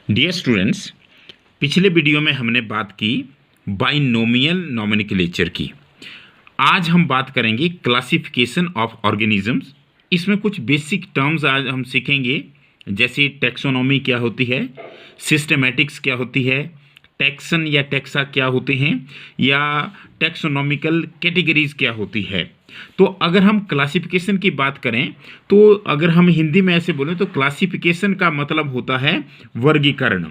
Dear students, पिछले video में हमने बात की बाइनोमियल नोमेनक्लेचर की। आज हम बात करेंगे क्लासिफिकेशन ऑफ ऑर्गेनिजम्स। इसमें कुछ बेसिक टर्म्स आज हम सीखेंगे, जैसे टैक्सोनॉमी क्या होती है, सिस्टेमैटिक्स क्या होती है, टैक्सन या टैक्सा क्या होते हैं, या टैक्सोनॉमिकल कैटेगरीज क्या होती है। तो अगर हम क्लासिफिकेशन की बात करें तो अगर हम हिंदी में ऐसे बोलें तो क्लासिफिकेशन का मतलब होता है वर्गीकरण।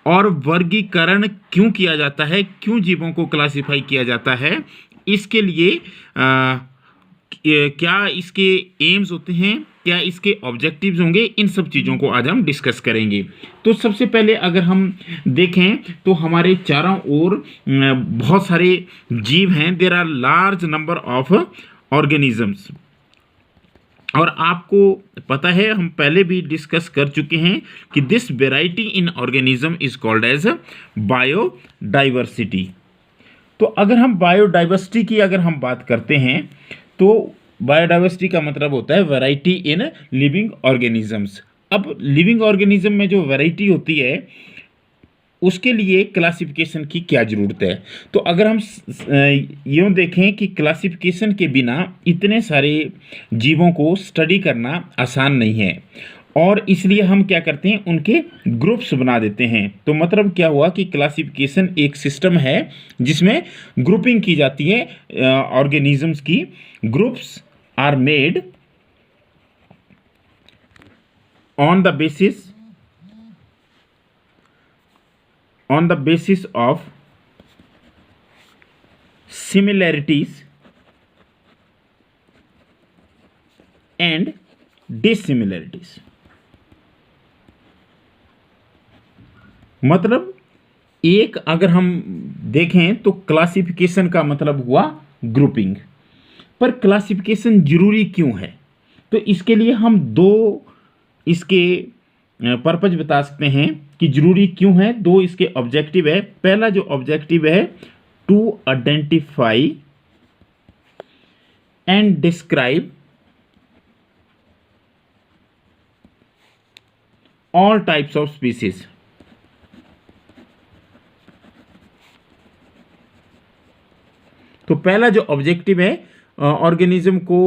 और वर्गीकरण क्यों किया जाता है, क्यों जीवों को क्लासिफाई किया जाता है, इसके लिए क्या इसके एम्स होते हैं, क्या इसके ऑब्जेक्टिव्स होंगे, इन सब चीज़ों को आज हम डिस्कस करेंगे। तो सबसे पहले अगर हम देखें तो हमारे चारों ओर बहुत सारे जीव हैं। There are large number of organisms. और आपको पता है, हम पहले भी डिस्कस कर चुके हैं कि this variety in organism is called as biodiversity. तो अगर हम बायोडाइवर्सिटी की अगर हम बात करते हैं तो बायोडाइवर्सिटी का मतलब होता है वैरायटी इन लिविंग ऑर्गेनिजम्स। अब लिविंग ऑर्गेनिज्म में जो वैरायटी होती है उसके लिए क्लासिफिकेशन की क्या ज़रूरत है। तो अगर हम यूँ देखें कि क्लासिफिकेशन के बिना इतने सारे जीवों को स्टडी करना आसान नहीं है, और इसलिए हम क्या करते हैं, उनके ग्रुप्स बना देते हैं। तो मतलब क्या हुआ कि क्लासिफिकेशन एक सिस्टम है जिसमें ग्रुपिंग की जाती है ऑर्गेनिजम्स की। Groups are made on the basis of similarities and dissimilarities। मतलब एक अगर हम देखें तो क्लासिफिकेशन का मतलब हुआ ग्रुपिंग। पर क्लासिफिकेशन जरूरी क्यों है, तो इसके लिए हम दो इसके पर्पज बता सकते हैं कि जरूरी क्यों है। दो इसके ऑब्जेक्टिव है। पहला जो ऑब्जेक्टिव है, to identify and describe all types of species. तो पहला जो ऑब्जेक्टिव है, ऑर्गेनिज्म को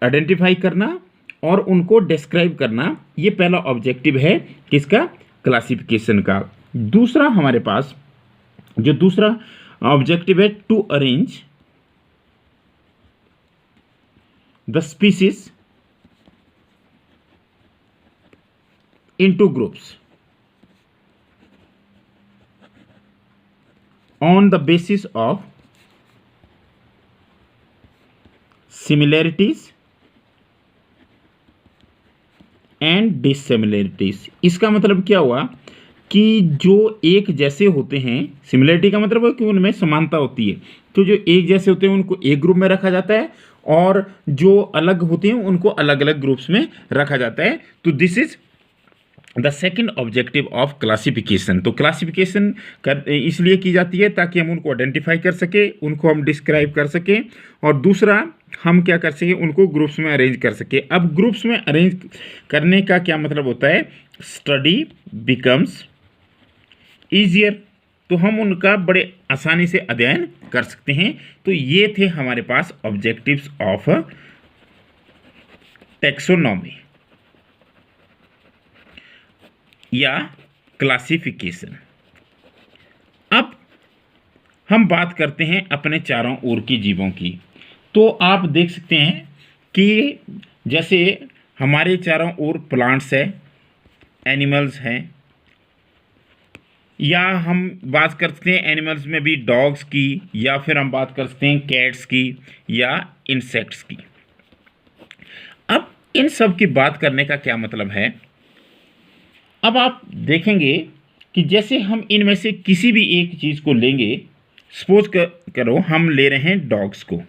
आइडेंटिफाई करना और उनको डिस्क्राइब करना, ये पहला ऑब्जेक्टिव है किसका, क्लासिफिकेशन का। दूसरा हमारे पास जो दूसरा ऑब्जेक्टिव है, to arrange the species into groups on the basis of similarities and dissimilarities. इसका मतलब क्या हुआ कि जो एक जैसे होते हैं, सिमिलरिटी का मतलब है कि उनमें समानता होती है, तो जो एक जैसे होते हैं उनको एक ग्रुप में रखा जाता है, और जो अलग होते हैं उनको अलग अलग ग्रुप्स में रखा जाता है। तो this is the second objective of classification. तो क्लासिफिकेशन कर इसलिए की जाती है ताकि हम उनको आइडेंटिफाई कर सके, उनको हम डिस्क्राइब कर सकें, और दूसरा हम क्या कर सकें, उनको ग्रुप्स में अरेंज कर सके। अब ग्रुप्स में अरेंज करने का क्या मतलब होता है, स्टडी बिकम्स ईजियर। तो हम उनका बड़े आसानी से अध्ययन कर सकते हैं। तो ये थे हमारे पास ऑब्जेक्टिव्स ऑफ टैक्सोनॉमी या क्लासिफिकेशन। अब हम बात करते हैं अपने चारों ओर की जीवों की। तो आप देख सकते हैं कि जैसे हमारे चारों ओर प्लांट्स है, एनिमल्स हैं, या हम बात करते हैं एनिमल्स में भी डॉग्स की, या फिर हम बात कर सकते हैं कैट्स की या इंसेक्ट्स की। अब इन सब की बात करने का क्या मतलब है, अब आप देखेंगे कि जैसे हम इनमें से किसी भी एक चीज़ को लेंगे, सपोज करो हम ले रहे हैं डॉग्स को।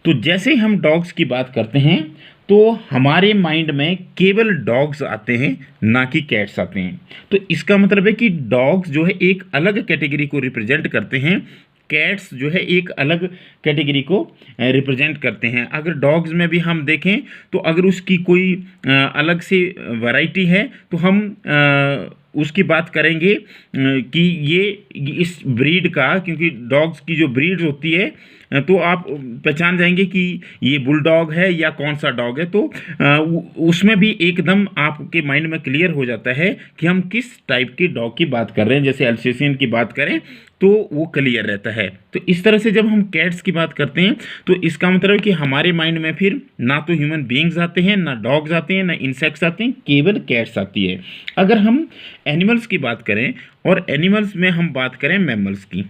तो जैसे हम डॉग्स की बात करते हैं तो हमारे माइंड में केवल डॉग्स आते हैं, ना कि कैट्स आते हैं। तो इसका मतलब है कि डॉग्स जो है एक अलग कैटेगरी को रिप्रेजेंट करते हैं, कैट्स जो है एक अलग कैटेगरी को रिप्रेजेंट करते हैं। अगर डॉग्स में भी हम देखें तो अगर उसकी कोई अलग से वैरायटी है तो हम उसकी बात करेंगे कि ये इस ब्रीड का, क्योंकि डॉग्स की जो ब्रीड होती है तो आप पहचान जाएंगे कि ये बुल डॉग है या कौन सा डॉग है। तो उसमें भी एकदम आपके माइंड में क्लियर हो जाता है कि हम किस टाइप के डॉग की बात कर रहे हैं। जैसे अल्सेशियन की बात करें तो वो क्लियर रहता है। तो इस तरह से जब हम कैट्स की बात करते हैं तो इसका मतलब है कि हमारे माइंड में फिर ना तो ह्यूमन बीइंग्स आते हैं, ना डॉग्स आते हैं, ना इंसेक्ट्स आते हैं, केवल कैट्स आती है। अगर हम एनिमल्स की बात करें, और एनिमल्स में हम बात करें मैमल्स की,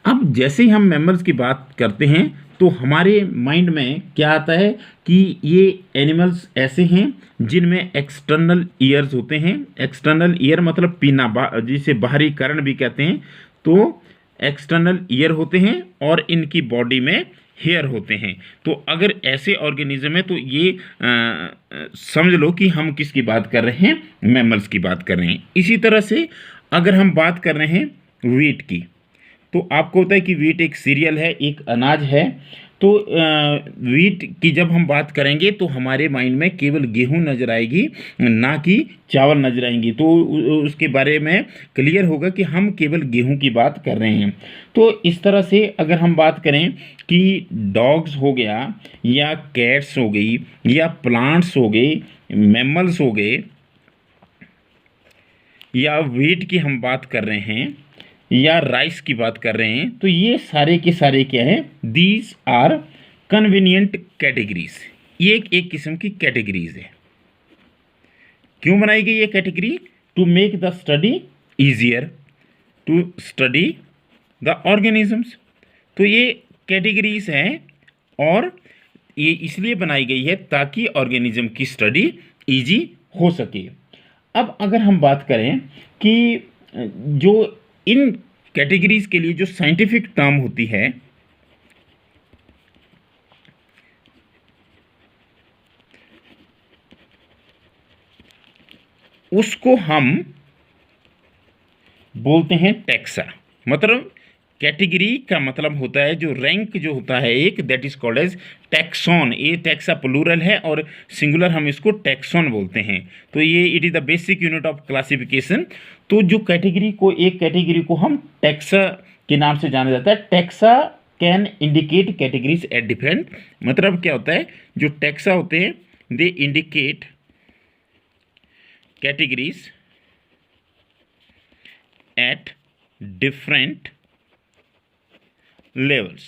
अब जैसे ही हम मैमल्स की बात करते हैं तो हमारे माइंड में क्या आता है कि ये एनिमल्स ऐसे हैं जिनमें एक्सटर्नल ईयर्स होते हैं। एक्सटर्नल ईयर मतलब पीना, जिसे बाहरी कर्ण भी कहते हैं। तो एक्सटर्नल ईयर होते हैं और इनकी बॉडी में हेयर होते हैं। तो अगर ऐसे ऑर्गेनिज्म है तो ये समझ लो कि हम किसकी बात कर रहे हैं, मैमल्स की बात कर रहे हैं। इसी तरह से अगर हम बात कर रहे हैं वीट की, तो आपको होता है कि वीट एक सीरियल है, एक अनाज है। तो वीट की जब हम बात करेंगे तो हमारे माइंड में केवल गेहूं नजर आएगी, ना कि चावल नजर आएंगी। तो उसके बारे में क्लियर होगा कि हम केवल गेहूं की बात कर रहे हैं। तो इस तरह से अगर हम बात करें कि डॉग्स हो गया, या कैट्स हो गई, या प्लांट्स हो गए, मैमल्स हो गए, या वीट की हम बात कर रहे हैं, या राइस की बात कर रहे हैं, तो ये सारे के सारे क्या है, दीज आर कन्वीनियंट कैटेगरीज। ये एक किस्म की कैटेगरीज है। क्यों बनाई गई ये category? To make the study easier, to study the organisms. तो ये कैटेगरीज हैं और ये इसलिए बनाई गई है ताकि ऑर्गेनिज्म की स्टडी इजी हो सके। अब अगर हम बात करें कि जो इन कैटेगरीज के लिए जो साइंटिफिक टर्म होती है, उसको हम बोलते हैं टैक्सा। मतलब कैटेगरी का मतलब होता है जो रैंक जो होता है एक, that is called as taxon. ये टैक्सा प्लूरल है और सिंगुलर हम इसको टैक्सॉन बोलते हैं। तो ये it is the basic unit of classification. तो जो कैटेगरी को, एक कैटेगरी को हम टैक्सा के नाम से जाना जाता है। Taxa can indicate categories at different, मतलब क्या होता है, जो टैक्सा होते हैं they indicate categories eight different levels.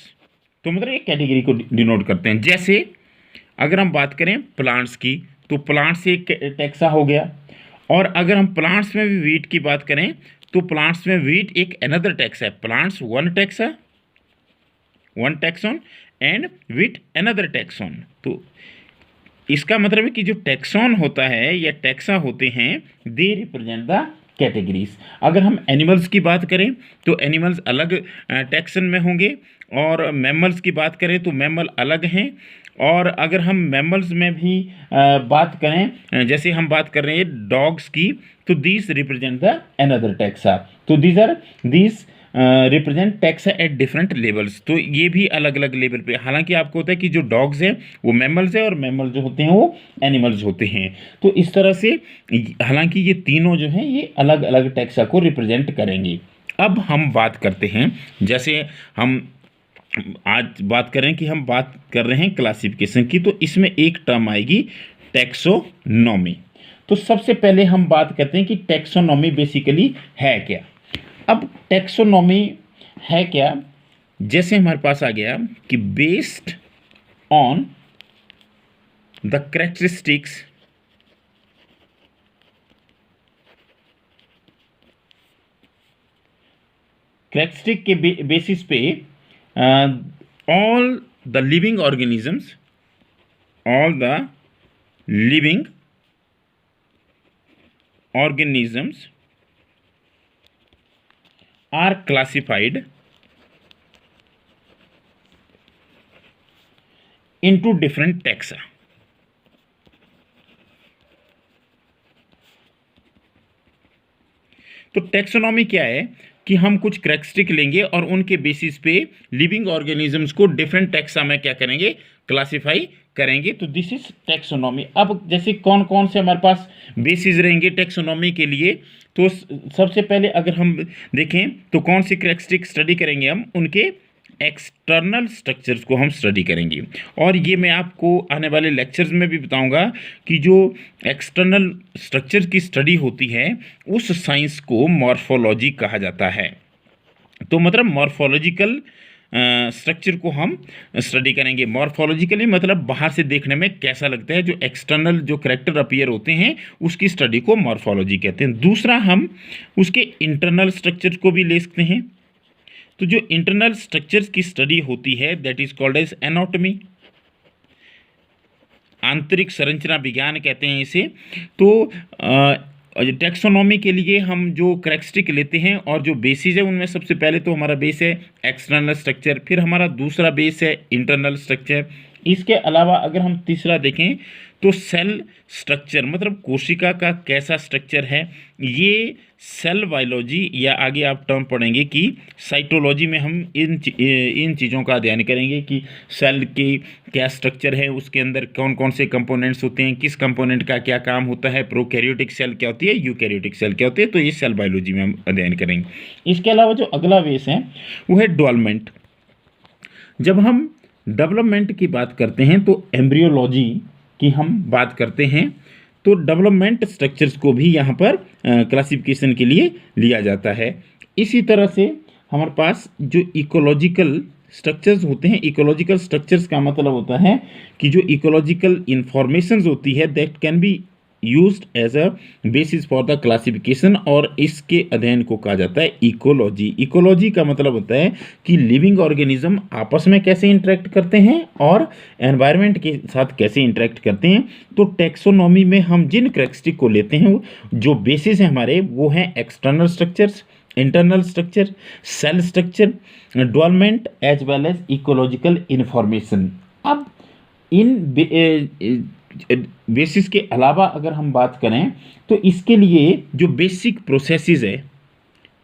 तो मतलब एक कैटेगरी को डिनोट करते हैं। जैसे अगर हम बात करें प्लांट्स की, तो प्लांट्स एक टैक्सा हो गया। और अगर हम प्लांट्स में भी वीट की बात करें तो प्लांट्स में वीट एक अनदर टैक्सा है। Plants one taxa, one taxon, and wheat another taxon. तो इसका मतलब है कि जो टैक्सॉन होता है या टैक्सा होते हैं, दे रिप्रेजेंट द कैटेगरीज। अगर हम एनिमल्स की बात करें तो एनिमल्स अलग टैक्सन में होंगे, और मैमल्स की बात करें तो मैमल अलग हैं। और अगर हम मैमल्स में भी बात करें, जैसे हम बात कर रहे हैं डॉग्स की, तो these represent the another taxa. तो these represent taxa at different levels. तो ये भी अलग अलग लेवल पे। हालांकि आपको होता है कि जो डॉग्स हैं वो मैमल्स हैं और मैमल जो होते हैं वो एनिमल्स होते हैं। तो इस तरह से हालांकि ये तीनों जो हैं ये अलग अलग टैक्सा को रिप्रेजेंट करेंगे। अब हम बात करते हैं, जैसे हम आज बात करें कि हम बात कर रहे हैं क्लासिफिकेशन की, तो इसमें एक टर्म आएगी टैक्सोनॉमी। तो सबसे पहले हम बात करते हैं कि टैक्सोनॉमी बेसिकली है क्या। अब टैक्सोनॉमी है क्या, जैसे हमारे पास आ गया कि बेस्ड ऑन द कैरेक्टरिस्टिक्स के बेसिस पे all the living organisms, all the living organisms are classified into different taxa. तो टैक्सोनॉमी क्या है? कि हम कुछ कैरेक्टरिस्टिक लेंगे और उनके बेसिस पे लिविंग ऑर्गेनिजम्स को डिफरेंट टैक्सा में क्या करेंगे, क्लासिफाई करेंगे। तो दिस इज टैक्सोनॉमी। अब जैसे कौन कौन से हमारे पास बेसिस रहेंगे टैक्सोनॉमी के लिए, तो सबसे पहले अगर हम देखें तो कौन सी कैरेक्टरिस्टिक स्टडी करेंगे, हम उनके एक्सटर्नल स्ट्रक्चर्स को हम स्टडी करेंगे। और ये मैं आपको आने वाले लेक्चर्स में भी बताऊंगा कि जो एक्सटर्नल स्ट्रक्चर की स्टडी होती है उस साइंस को मॉर्फोलॉजी कहा जाता है। तो मतलब मॉर्फोलॉजिकल स्ट्रक्चर को हम स्टडी करेंगे। मॉर्फोलॉजिकली मतलब बाहर से देखने में कैसा लगता है, जो एक्सटर्नल जो करेक्टर अपीयर होते हैं उसकी स्टडी को मॉर्फोलॉजी कहते हैं। दूसरा हम उसके इंटरनल स्ट्रक्चर को भी ले सकते हैं। तो जो इंटरनल स्ट्रक्चर्स की स्टडी होती है that is called as anatomy, आंतरिक संरचना विज्ञान कहते हैं इसे। तो टैक्सोनॉमी के लिए हम जो कैरेक्टरिस्टिक लेते हैं और जो बेसिस है उनमें सबसे पहले तो हमारा बेस है एक्सटर्नल स्ट्रक्चर, फिर हमारा दूसरा बेस है इंटरनल स्ट्रक्चर। इसके अलावा अगर हम तीसरा देखें तो सेल स्ट्रक्चर, मतलब कोशिका का कैसा स्ट्रक्चर है, ये सेल बायोलॉजी या आगे आप टर्म पढ़ेंगे कि साइटोलॉजी में हम इन चीज़ों का अध्ययन करेंगे कि सेल की क्या स्ट्रक्चर है, उसके अंदर कौन कौन से कंपोनेंट्स होते हैं, किस कंपोनेंट का क्या काम होता है, प्रोकैरियोटिक सेल क्या होती है, यूकैरियोटिक सेल क्या होती है। तो ये सेल बायोलॉजी में हम अध्ययन करेंगे। इसके अलावा जो अगला बेस है वो है डेवलपमेंट। जब हम डेवलपमेंट की बात करते हैं तो एम्ब्रियोलॉजी की हम बात करते हैं, तो डेवलपमेंट स्ट्रक्चर्स को भी यहाँ पर क्लासिफिकेशन के लिए लिया जाता है। इसी तरह से हमारे पास जो इकोलॉजिकल स्ट्रक्चर्स होते हैं, इकोलॉजिकल स्ट्रक्चर्स का मतलब होता है कि जो इकोलॉजिकल इंफॉर्मेशंस होती है that can be used as a basis for the classification, और इसके अध्ययन को कहा जाता है इकोलॉजी। इकोलॉजी का मतलब होता है कि लिविंग ऑर्गेनिज्म आपस में कैसे इंटरेक्ट करते हैं और एनवायरनमेंट के साथ कैसे इंटरेक्ट करते हैं। तो टैक्सोनॉमी में हम जिन कैरेक्टरिस्टिक को लेते हैं जो बेसिस है हमारे वो हैं external structures, internal structure, cell structure, development as well as ecological information. अब इन बेसिस के अलावा अगर हम बात करें तो इसके लिए जो बेसिक प्रोसेसेस है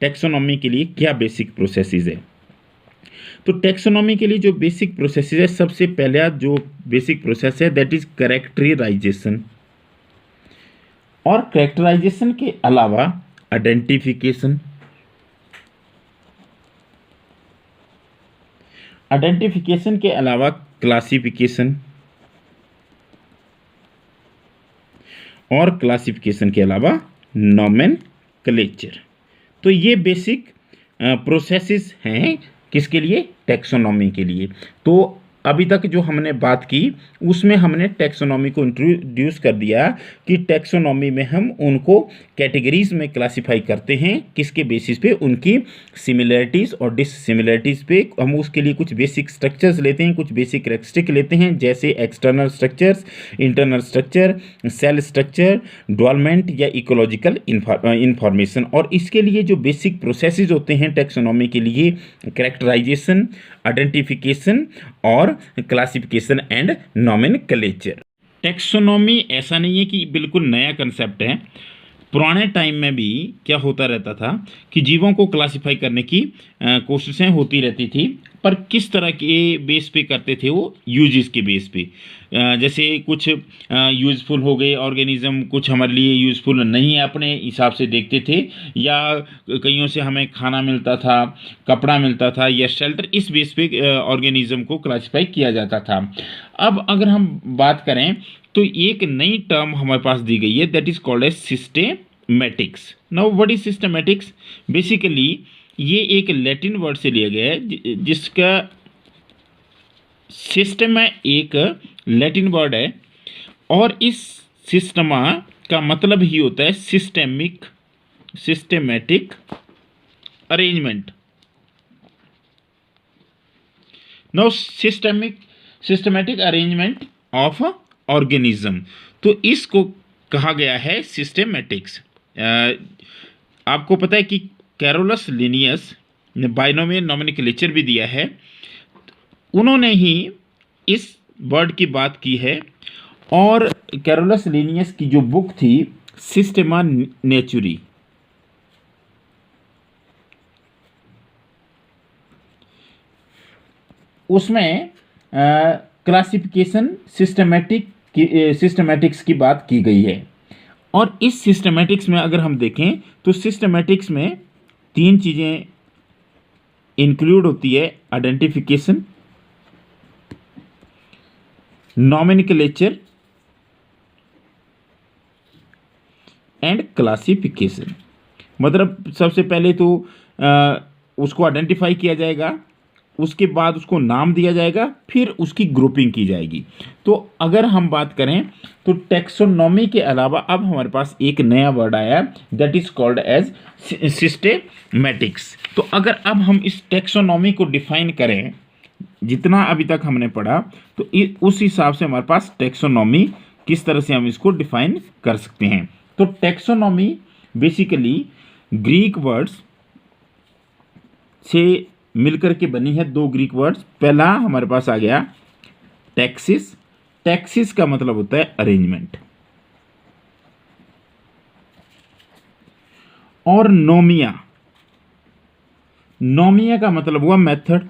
टैक्सोनॉमी के लिए, क्या बेसिक प्रोसेसेस है, तो टैक्सोनॉमी के लिए जो बेसिक प्रोसेसेस है, सबसे पहला जो बेसिक प्रोसेस है दैट इज कैरेक्टराइजेशन। और कैरेक्टराइजेशन के अलावा आइडेंटिफिकेशन, आइडेंटिफिकेशन के अलावा क्लासिफिकेशन, और क्लासिफिकेशन के अलावा नोमेनक्लेचर। तो ये बेसिक प्रोसेसेस हैं किसके लिए, टैक्सोनॉमी के लिए। तो अभी तक जो हमने बात की उसमें हमने टैक्सोनॉमी को इंट्रोड्यूस कर दिया कि टैक्सोनॉमी में हम उनको कैटेगरीज में क्लासिफाई करते हैं, किसके बेसिस पे, उनकी सिमिलरिटीज़ और डिससिमिलरिटीज़ पे। हम उसके लिए कुछ बेसिक स्ट्रक्चर्स लेते हैं, कुछ बेसिक कैरेक्टरिस्टिक लेते हैं, जैसे external structures, internal structure, cell structure, development या इकोलॉजिकल इंफॉर्मेशन। और इसके लिए जो बेसिक प्रोसेसेस होते हैं टैक्सोनॉमी के लिए, कैरेक्टराइजेशन, आइडेंटिफिकेशन और क्लासिफिकेशन एंड नोमेनक्लेचर। टैक्सोनॉमी ऐसा नहीं है कि बिल्कुल नया कंसेप्ट है। पुराने टाइम में भी क्या होता रहता था कि जीवों को क्लासिफाई करने की कोशिशें होती रहती थी, पर किस तरह के बेस पे करते थे वो, यूजेस के बेस पे। जैसे कुछ यूज़फुल हो गए ऑर्गेनिज्म, कुछ हमारे लिए यूज़फुल नहीं है, अपने हिसाब से देखते थे, या कईयों से हमें खाना मिलता था, कपड़ा मिलता था या शेल्टर, इस बेस पे ऑर्गेनिज्म को क्लासिफाई किया जाता था। अब अगर हम बात करें तो एक नई टर्म हमारे पास दी गई है that is called as systematics. Now what is systematics? Basically ये एक लैटिन वर्ड से लिया गया है जिसका सिस्टम एक लैटिन वर्ड है, और इस सिस्टमा का मतलब ही होता है systematic arrangement. Now systematic arrangement of organism, तो इसको कहा गया है सिस्टेमैटिक्स। आपको पता है कि कैरोलस लिनियस ने बाइनोमियल नोमेनक्लेचर भी दिया है, उन्होंने ही इस वर्ड की बात की है। और कैरोलस लिनियस की जो बुक थी सिस्टेमा नेचुरी, उसमें क्लासिफिकेशन सिस्टमैटिक्स की बात की गई है। और इस सिस्टमैटिक्स में अगर हम देखें तो सिस्टमैटिक्स में 3 चीज़ें इंक्लूड होती है: आइडेंटिफिकेशन, नॉमेनक्लेचर एंड क्लासिफिकेशन। मतलब सबसे पहले तो उसको आइडेंटिफाई किया जाएगा, उसके बाद उसको नाम दिया जाएगा, फिर उसकी ग्रुपिंग की जाएगी। तो अगर हम बात करें तो टैक्सोनॉमी के अलावा अब हमारे पास एक नया वर्ड आया, that is called as systematics. तो अगर अब हम इस टैक्सोनॉमी को डिफाइन करें, जितना अभी तक हमने पढ़ा, तो उस हिसाब से हमारे पास टैक्सोनॉमी किस तरह से हम इसको डिफाइन कर सकते हैं। तो टैक्सोनॉमी बेसिकली ग्रीक वर्ड्स से मिलकर के बनी है, 2 ग्रीक वर्ड्स। पहला हमारे पास आ गया टैक्सिस। टैक्सिस का मतलब होता है अरेंजमेंट, और नोमिया, नोमिया का मतलब हुआ मेथड।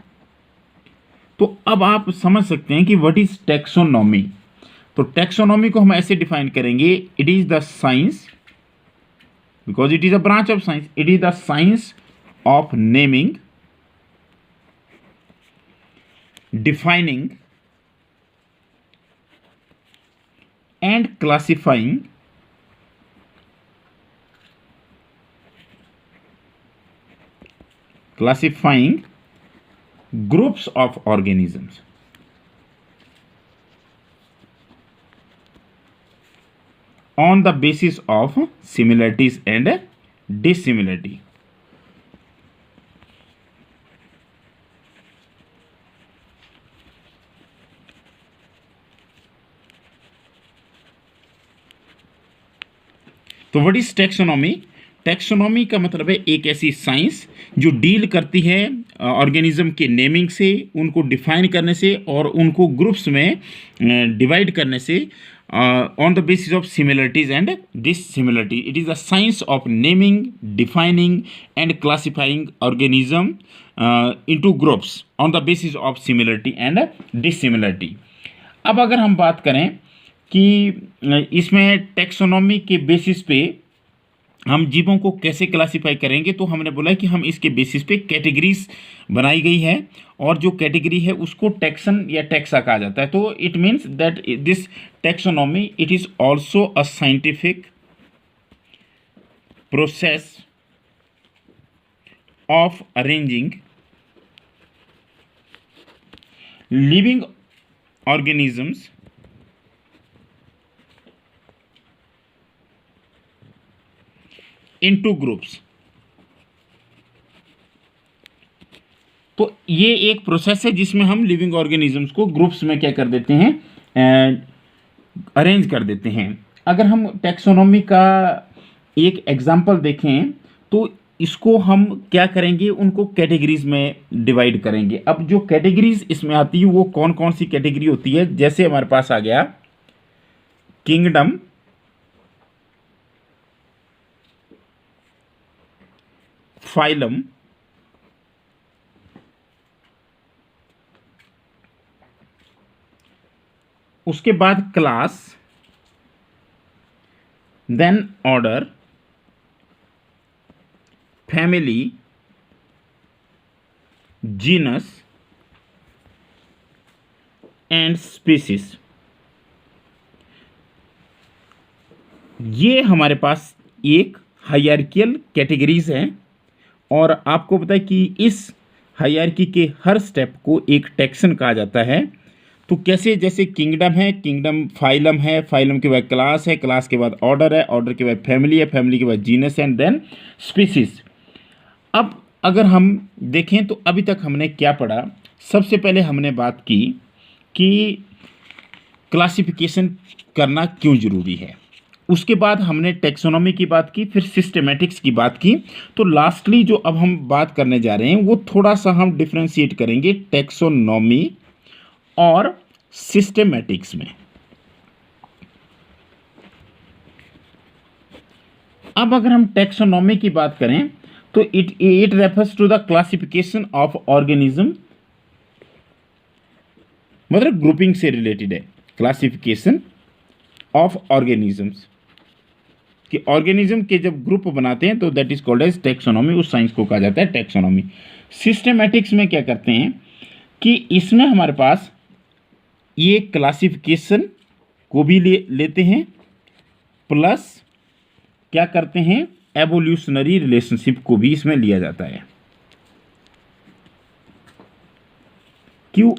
तो अब आप समझ सकते हैं कि व्हाट इज टैक्सोनॉमी। तो टैक्सोनॉमी को हम ऐसे डिफाइन करेंगे, it is the science, because it is a branch of science, it is the science of naming, defining and classifying groups of organisms on the basis of similarities and dissimilarity। तो what is taxonomy? Taxonomy का मतलब है एक ऐसी science जो deal करती है organism के नेमिंग से, उनको डिफाइन करने से और उनको ग्रुप्स में डिवाइड करने से, on the basis of similarities and dissimilarity. It is the science of naming, defining and classifying organism into groups on the basis of similarity and dissimilarity. अब अगर हम बात करें कि इसमें टैक्सोनॉमी के बेसिस पे हम जीवों को कैसे क्लासिफाई करेंगे, तो हमने बोला कि हम इसके बेसिस पे कैटेगरीज बनाई गई है, और जो कैटेगरी है उसको टैक्सन या टैक्सा कहा जाता है। तो it means that this taxonomy it is also a scientific process of arranging living organisms into groups. तो ये एक प्रोसेस है जिसमें हम लिविंग ऑर्गेनिजम्स को ग्रुप्स में क्या कर देते हैं, अरेंज कर देते हैं। अगर हम टैक्सोनॉमी का एक एग्जांपल देखें तो इसको हम क्या करेंगे, उनको कैटेगरीज में डिवाइड करेंगे। अब जो कैटेगरीज इसमें आती है वो कौन कौन सी कैटेगरी होती है, जैसे हमारे पास आ गया किंगडम, फाइलम, उसके बाद class, then order, family, genus and species. ये हमारे पास एक हायरार्कियल कैटेगरीज हैं, और आपको पता है कि इस हायरार्की के हर स्टेप को एक टैक्सन कहा जाता है। तो कैसे, जैसे किंगडम है, किंगडम फाइलम है, फाइलम के बाद क्लास है, क्लास के बाद ऑर्डर है, ऑर्डर के बाद फैमिली है, फैमिली के बाद जीनस एंड देन स्पीसीज। अब अगर हम देखें तो अभी तक हमने क्या पढ़ा, सबसे पहले हमने बात की कि क्लासिफिकेशन करना क्यों ज़रूरी है, उसके बाद हमने टैक्सोनॉमी की बात की, फिर सिस्टेमैटिक्स की बात की। तो लास्टली जो अब हम बात करने जा रहे हैं वो थोड़ा सा हम डिफ्रेंशिएट करेंगे टैक्सोनॉमी और सिस्टेमैटिक्स में। अब अगर हम टैक्सोनॉमी की बात करें तो it refers to the classification of organism मतलब ग्रुपिंग से रिलेटेड है। क्लासिफिकेशन ऑफ ऑर्गेनिजम्स, कि ऑर्गेनिज्म के जब ग्रुप बनाते हैं तो that is called as taxonomy, उस साइंस को कहा जाता है टैक्सोनॉमी। सिस्टेमैटिक्स में क्या करते हैं कि इसमें हमारे पास ये क्लासिफिकेशन को भी लेते हैं, प्लस क्या करते हैं, एवोल्यूशनरी रिलेशनशिप को भी इसमें लिया जाता है। क्यों?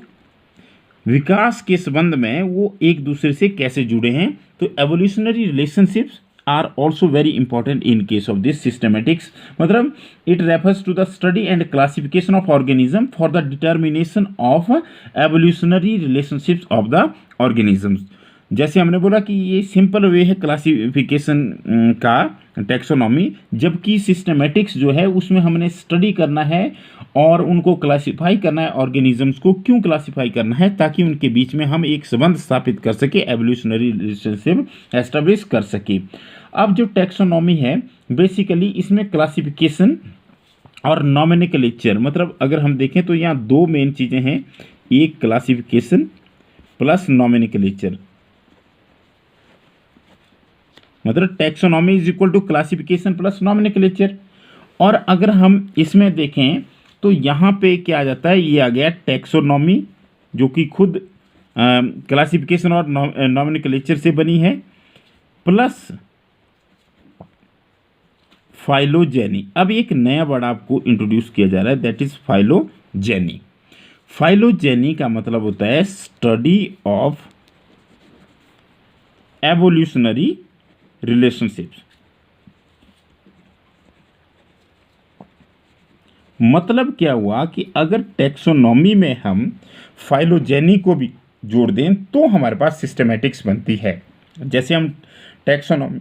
विकास के संबंध में वो एक दूसरे से कैसे जुड़े हैं। तो evolutionary relationships are also very important in case of this systematics, मतलब it refers to the study and classification of organism for the determination of evolutionary relationships of the organisms. जैसे हमने बोला कि ये सिंपल वे है classification का, taxonomy, जबकि systematics जो है उसमें हमने स्टडी करना है और उनको क्लासिफाई करना है, ऑर्गेनिजम्स को क्यों क्लासिफाई करना है, ताकि उनके बीच में हम एक संबंध स्थापित कर सके, एवोल्यूशनरी रिलेशनशिप एस्टेब्लिश कर सके। अब जो टैक्सोनॉमी है बेसिकली इसमें क्लासिफिकेशन और नॉमेनक्लेचर, मतलब अगर हम देखें तो यहाँ दो मेन चीज़ें हैं, एक क्लासिफिकेशन प्लस नॉमेनक्लेचर, मतलब taxonomy is equal to classification plus nomenclature. और अगर हम इसमें देखें तो यहाँ पे क्या आ जाता है, ये आ गया टैक्सोनॉमी जो कि खुद क्लासिफिकेशन और नॉमेनक्लेचर से बनी है, प्लस फाइलोजेनी। अब एक नया वर्ड आपको इंट्रोड्यूस किया जा रहा है, दैट इज फाइलोजेनी। फाइलोजेनी का मतलब होता है स्टडी ऑफ एवोल्यूशनरी रिलेशनशिप्स। मतलब क्या हुआ कि अगर टैक्सोनॉमी में हम फाइलोजेनी को भी जोड़ दें तो हमारे पास सिस्टेमैटिक्स बनती है। जैसे हम टैक्सोनॉमी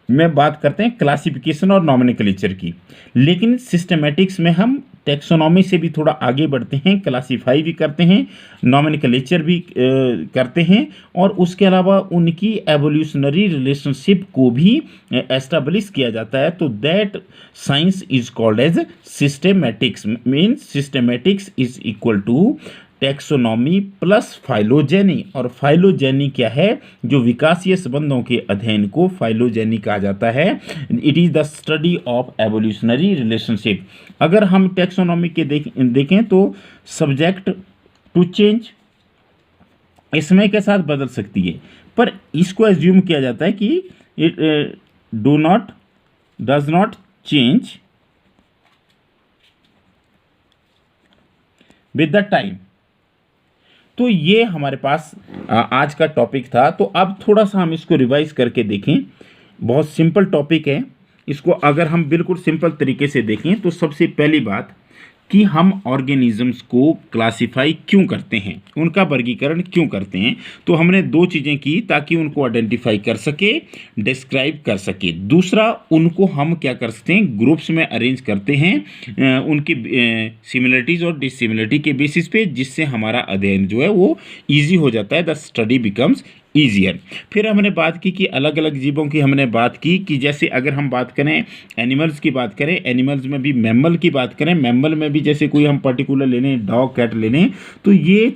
में बात करते हैं क्लासिफिकेशन और नॉमेनक्लेचर की, लेकिन सिस्टेमैटिक्स में हम टैक्सोनॉमी से भी थोड़ा आगे बढ़ते हैं, क्लासिफाई भी करते हैं, नॉमेनक्लेचर भी करते हैं, और उसके अलावा उनकी एवोल्यूशनरी रिलेशनशिप को भी एस्टेब्लिश किया जाता है। तो that science is called as systematics. Means systematics is equal to taxonomy plus phylogeny. और फाइलोजेनी क्या है, जो विकासीय संबंधों के अध्ययन को फाइलोजेनी कहा जाता है। It is the study of evolutionary relationship. अगर हम टैक्सोनॉमी के देखें तो सब्जेक्ट टू चेंज इसमें के साथ बदल सकती है, पर इसको एज्यूम किया जाता है कि it does not change with the time. तो ये हमारे पास आज का टॉपिक था। तो अब थोड़ा सा हम इसको रिवाइज करके देखें। बहुत सिंपल टॉपिक है, इसको अगर हम बिल्कुल सिंपल तरीके से देखें तो सबसे पहली बात कि हम ऑर्गेनिजम्स को क्लासिफाई क्यों करते हैं, उनका वर्गीकरण क्यों करते हैं। तो हमने दो चीज़ें की ताकि उनको आइडेंटिफाई कर सके, डिस्क्राइब कर सके। दूसरा, उनको हम क्या कर सकते हैं, ग्रुप्स में अरेंज करते हैं उनकी सिमिलरिटीज़ और डिसिमिलरिटी के बेसिस पे, जिससे हमारा अध्ययन जो है वो ईजी हो जाता है, द स्टडी बिकम्स ईजियर। फिर हमने बात की कि अलग अलग जीवों की हमने बात की कि जैसे अगर हम बात करें एनिमल्स की बात करें, एनिमल्स में भी मैमल की बात करें, मैमल में भी जैसे कोई हम पर्टिकुलर ले लें, डॉग कैट ले लें, तो ये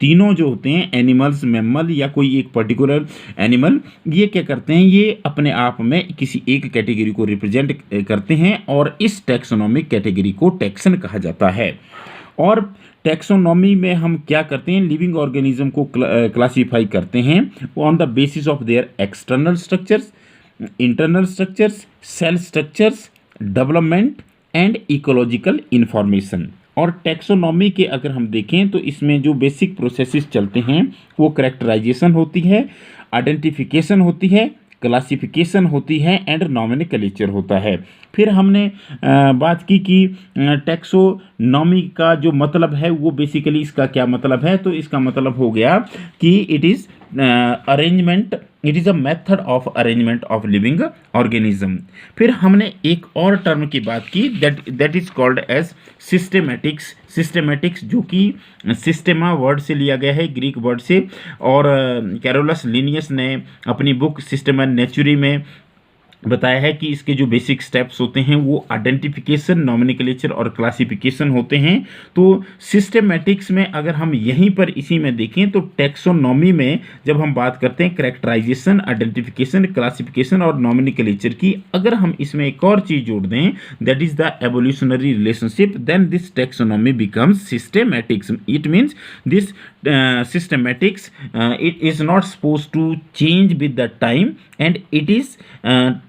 तीनों जो होते हैं एनिमल्स, मैमल या कोई एक पर्टिकुलर एनिमल, ये क्या करते हैं, ये अपने आप में किसी एक कैटेगरी को रिप्रेजेंट करते हैं और इस टैक्सोनॉमिक कैटेगरी को टैक्सन कहा जाता है। और टैक्सोनॉमी में हम क्या करते हैं, लिविंग ऑर्गेनिज्म को क्लासीफाई करते हैं on the basis of their external structures, internal structures, cell structures, development and ecological information. और टैक्सोनॉमी के अगर हम देखें तो इसमें जो बेसिक प्रोसेसेस चलते हैं वो कैरेक्टराइजेशन होती है, आइडेंटिफिकेशन होती है, क्लासिफिकेशन होती है एंड नॉमेनक्लेचर होता है। फिर हमने बात की कि टैक्सोनॉमी का जो मतलब है वो बेसिकली इसका क्या मतलब है, तो इसका मतलब हो गया कि it is arrangement, it is a method of arrangement of living organism. फिर हमने एक और टर्म की बात की that is called as systematics. Systematics जो कि सिस्टेमा वर्ड से लिया गया है, ग्रीक वर्ड से, और कैरोलस लिनियस ने अपनी बुक सिस्टेमा नेचुरी में बताया है कि इसके जो बेसिक स्टेप्स होते हैं वो आइडेंटिफिकेशन, नॉमेनक्लेचर और क्लासिफिकेशन होते हैं। तो सिस्टेमैटिक्स में अगर हम यहीं पर इसी में देखें तो टैक्सोनॉमी में जब हम बात करते हैं कैरेक्टराइजेशन, आइडेंटिफिकेशन, क्लासिफिकेशन और नॉमेनक्लेचर की, अगर हम इसमें एक और चीज जोड़ दें that is the evolutionary relationship, then this taxonomy becomes systematics. It means this systematics it is not supposed to change with the time and it is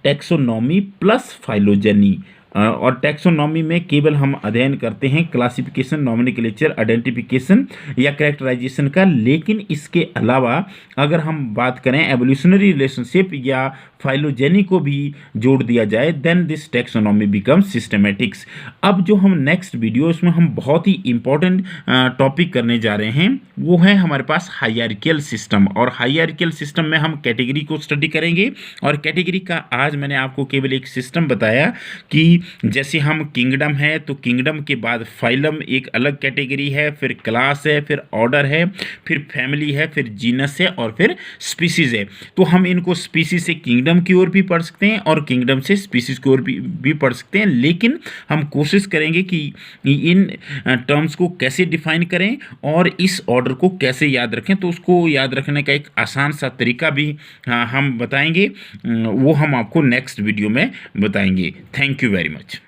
taxonomy plus phylogeny। और टैक्सोनॉमी में केवल हम अध्ययन करते हैं क्लासिफिकेशन, नॉमेनक्लेचर, आइडेंटिफिकेशन या characterisation का, लेकिन इसके अलावा अगर हम बात करें एवोल्यूशनरी रिलेशनशिप या फाइलोजेनी को भी जोड़ दिया जाए then this taxonomy becomes systematics. अब जो हम नेक्स्ट वीडियो इसमें हम बहुत ही इंपॉर्टेंट टॉपिक करने जा रहे हैं वो है हमारे पास हायरार्कियल सिस्टम। और हायरार्कियल सिस्टम में हम कैटेगरी को स्टडी करेंगे। और कैटेगरी का आज मैंने आपको केवल एक सिस्टम बताया कि जैसे हम किंगडम है तो किंगडम के बाद फाइलम एक अलग कैटेगरी है, फिर क्लास है, फिर ऑर्डर है, फिर फैमिली है, फिर जीनस है और फिर स्पीसीज है। तो हम इनको स्पीसीज से किंगडम की ओर भी पढ़ सकते हैं और किंगडम से स्पीसीज की ओर भी पढ़ सकते हैं, लेकिन हम कोशिश करेंगे कि इन टर्म्स को कैसे डिफाइन करें और इस ऑर्डर को कैसे याद रखें। तो उसको याद रखने का एक आसान सा तरीका भी हम बताएंगे, वो हम आपको नेक्स्ट वीडियो में बताएंगे। Thank you very much.